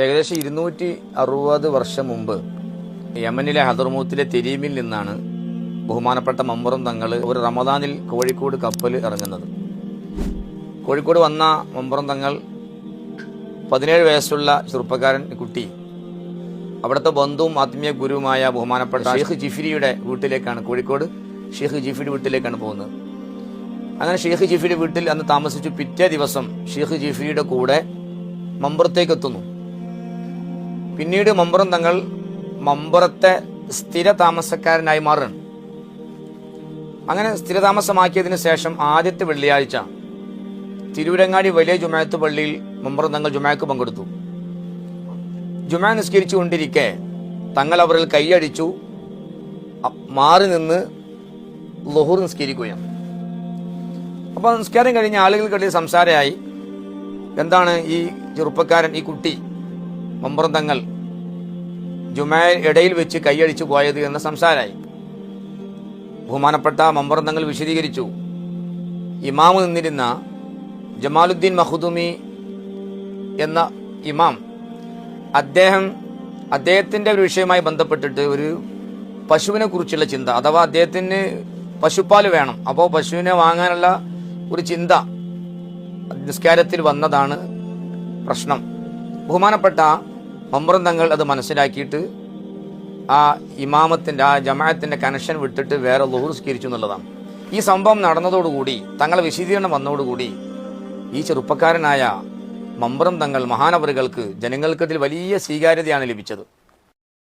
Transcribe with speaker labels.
Speaker 1: ഏകദേശം 260 വർഷം മുമ്പ് യമനിലെ ഹദർമൂത്തിലെ തെരീമിൽ നിന്നാണ് ബഹുമാനപ്പെട്ട മമ്പുറം തങ്ങൾ ഒരു റമദാനിൽ കോഴിക്കോട് കപ്പൽ ഇറങ്ങുന്നത്. കോഴിക്കോട് വന്ന മമ്പുറം തങ്ങൾ 17 വയസ്സുള്ള ചെറുപ്പക്കാരൻ കുട്ടി അവിടുത്തെ ബന്ധുവും ആത്മീയ ഗുരുവുമായ ബഹുമാനപ്പെട്ട ഷെയ്ഖ് ജിഫ്രിയുടെ വീട്ടിലേക്കാണ്, കോഴിക്കോട് ഷെയ്ഖ് ജിഫ്രിയുടെ വീട്ടിലേക്കാണ് പോകുന്നത്. അങ്ങനെ ഷെയ്ഖ് ജിഫ്രിയുടെ വീട്ടിൽ അന്ന് താമസിച്ചു. പിറ്റേ ദിവസം ഷെയ്ഖ് ജിഫ്രിയുടെ കൂടെ മമ്പുറത്തേക്ക് എത്തുന്നു. പിന്നീട് മമ്പുറം തങ്ങൾ മമ്പുറത്തെ സ്ഥിര താമസക്കാരനായി മാറുകയാണ്. അങ്ങനെ സ്ഥിരതാമസമാക്കിയതിനു ശേഷം ആദ്യത്തെ വെള്ളിയാഴ്ച തിരൂരങ്ങാടി വലിയ ജുമാഅത്ത് പള്ളിയിൽ മമ്പുറം തങ്ങൾ ജുമാഅക്ക് പങ്കെടുത്തു. ജുമാ നിസ്കരിച്ചു കൊണ്ടിരിക്കെ തങ്ങൾ അവരിൽ കൈയടിച്ചു മാറി നിന്ന് ളുഹൂർ നിസ്കരിക്കുകയാണ്. അപ്പോൾ നിസ്കാരം കഴിഞ്ഞ ആളുകൾക്കിടയിൽ സംസാരമായി, എന്താണ് ഈ ചെറുപ്പക്കാരൻ, ഈ കുട്ടി മമ്പുറം തങ്ങൾ ജുമാ ഇടയിൽ വെച്ച് കൈയടിച്ചു പോയത് എന്ന സംസാരമായി. ബഹുമാനപ്പെട്ട മമ്പുറം തങ്ങൾ വിശദീകരിച്ചു, ഇമാമ് നിന്നിരുന്ന ജമാലുദ്ദീൻ മഖ്ദൂമി എന്ന ഇമാം അദ്ദേഹത്തിന്റെ ഒരു വിഷയവുമായി ബന്ധപ്പെട്ടിട്ട് ഒരു പശുവിനെ കുറിച്ചുള്ള ചിന്ത, അഥവാ അദ്ദേഹത്തിന് പശുപ്പാൽ വേണം, അപ്പോൾ പശുവിനെ വാങ്ങാനുള്ള ഒരു ചിന്ത നിസ്കാരത്തിൽ വന്നതാണ് പ്രശ്നം. ബഹുമാനപ്പെട്ട മമ്പുറം തങ്ങൾ അത് മനസ്സിലാക്കിയിട്ട് ആ ഇമാമത്തിന്റെ, ആ ജമാഅത്തിന്റെ കണക്ഷൻ വിട്ടിട്ട് വേറെ ളുഹൂർ നിസ്കരിച്ചു എന്നുള്ളതാണ്. ഈ സംഭവം നടന്നതോടുകൂടി, തങ്ങളെ വിശദീകരണം വന്നതോടുകൂടി ഈ ചെറുപ്പക്കാരനായ മമ്പുറം തങ്ങൾ മഹാനവറുകൾക്ക് ജനങ്ങൾക്കിടയിൽ വലിയ സ്വീകാര്യതയാണ് ലഭിച്ചത്.